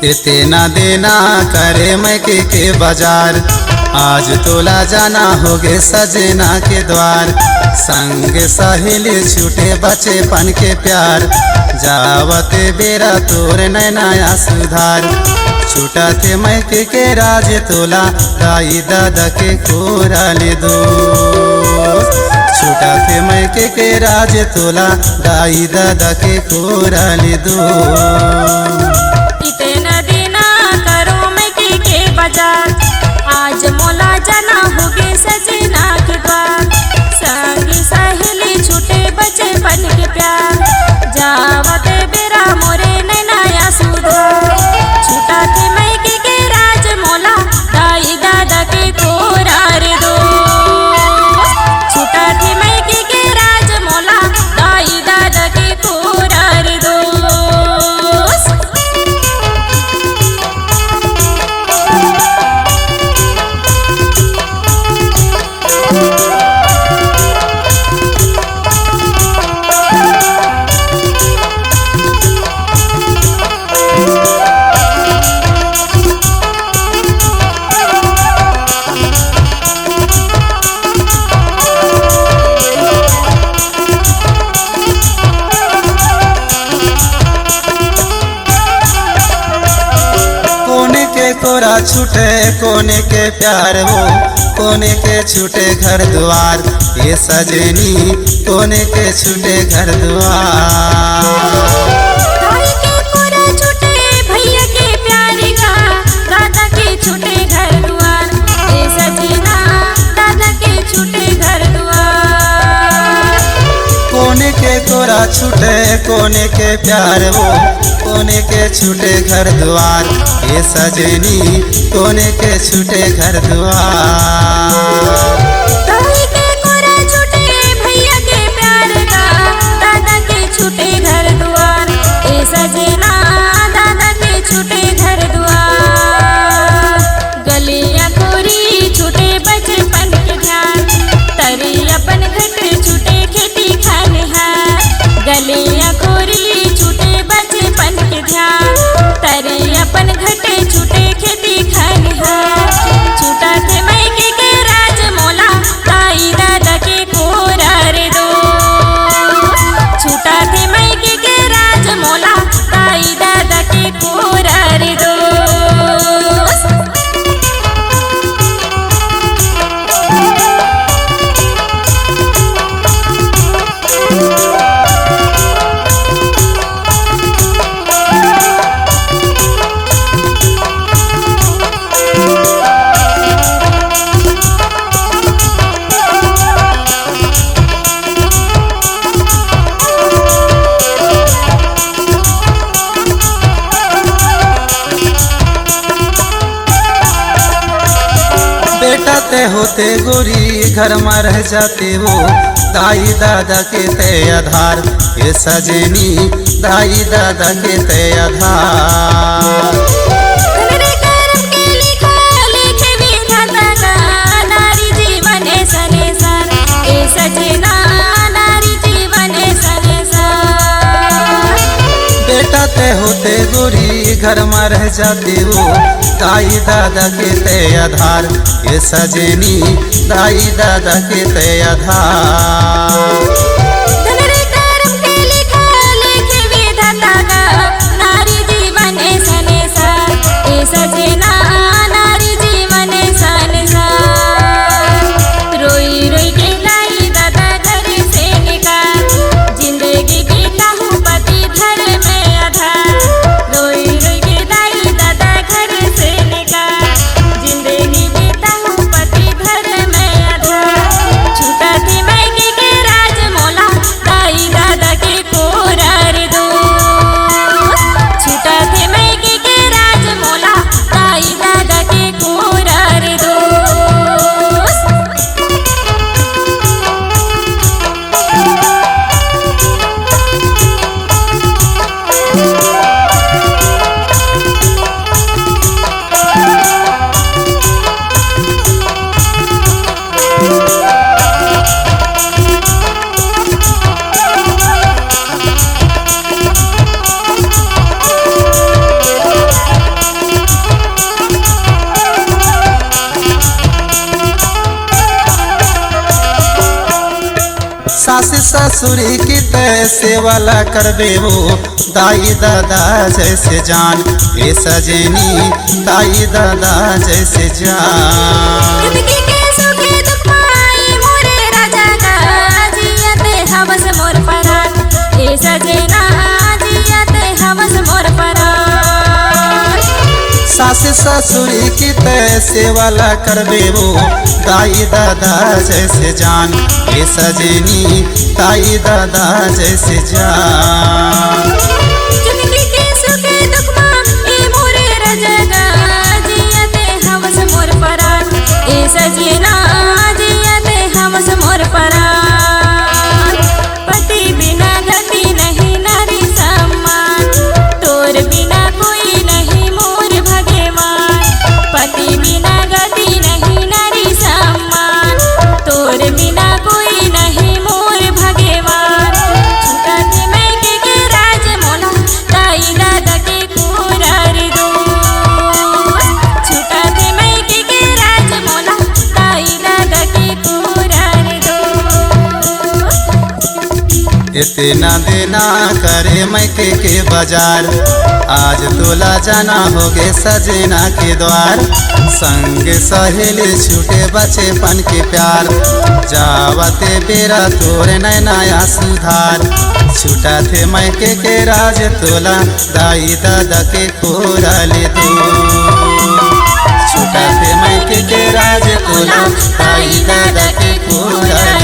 इतना देना करे मैके के बाजार, आज तोला जाना होगे सजना के द्वार। संग सहेली छूटे बचे पन के प्यार, जावते बेरा तोर नया सुधार। छूटा थे मैके के राज तोला, दाई दादा के कोराले दो। छूटा थे मैके के राज तोला, दाई दादा के कोराले दो। इतना देना करो मैके के बाजार, आज मोला जाना होगे सजना के द्वार। संग सहेली छूटे बचे पन के प्यार, जावते बेरा मोरे नया सुधार। छूटा थे मैके के राज मोला, दाई दादा के कोरार दो। छूटा थे मैके के राज मोला, दाई दादा के कोरार दो। कोरा छूटे कोने के प्यार हो, कोने के छूटे घर द्वार। ये सजनी कोने के छूटे घर द्वार। भाई के कोरा छूटे भैया के प्यार का, दादा के छूटे घर द्वार। ये सजना दादा के छूटे घर द्वार। कोने के कोरा छूटे कोने के प्यार हो, कोने के छूटे घर द्वार। ये सजनी कोने के छूटे घर द्वार। भाई के कोरा छूटे भैया के प्यार का, दादा के छूटे घर द्वार। ये सजना दादा के छूटे घर द्वार। गलियां कोरी छूटे बचपन के ध्यान, तरी अपन घट छूटे खेती खानहार। गलियां कोरी छूटे बचपन के ध्यान, तरी अपन घट छूटे खेती खानहार। छूटा थे मैके के राज मोला, दाई दादा के कोरार दो। छूटा थे मैके के राज मोला, दाई दादा के कोरार दो। बेटा ते होते गोरी घर में रह जाते हो, दाई दादा के ते आधार। ये सजनी दाई दादा के ते आधार। घरे कर्म के लिखा लिखे विधाता का, नारी जीवन सनेसार। ये सजना नारी जीवन सनेसार। बेटा ते होते गोरी घर में रह जाते हो, दाई दादा के ते आधार। ये सजनी दाई दादा के ते आधार। घरे कर्म के लिखा लिखे विधाता का, नारी जीवन सनेसार। ये सजना नारी जीवन सनेसार। रोई रोई के लाई दादा घर से निकाल, जिंदगी बीता हूँ पति घर में आधार। रोई रोई के लाई दादा घर से निकाल, जिंदगी बीता हूँ पति घर में आधार। छूटा थे मैके के राज मोला, ससुरी की तैसे वाला करबे वो दाई दादा जैसे जान ए सजनी दाई दादा जैसे जान। जिंदगी के सुखे दुख पाई मोरे राजा का जियते हवस मोर परान ए सजना जियते हवस मोर परान। सास ससुरी की तैसे वाला करबे वो दाई दादा जैसे जान ए सजनी दाई दादा जैसे जान। जिंदगी के सुखे दुख पाई मोरे राजा का जियते हवस मोर परान ए सजना जियते हवस मोर परान। पति बिना गति नहीं नारी सम्मान तोर बिना कोई नहीं मोर भगवान। पति बिना गति नहीं नारी सम्मान तोर बिना कोई नहीं मोर भगवान। छूटा थे मैके के राज मोला दाई दादा के कुरार दो। छूटा थे मैके के राज मोला दाई दादा के कुरार दो। इतना देना करे मैके के बाजार आज तोला जाना होगे सजना के द्वार। संग सहेली छूटे बचपन के प्यार जावते बेरा तोरे नया सुधार। छूटा थे मैके के राज तोला दाई दादा के खोरा ले दो। छूटा थे मैके के राज तोला दाई दादा के खोरा ले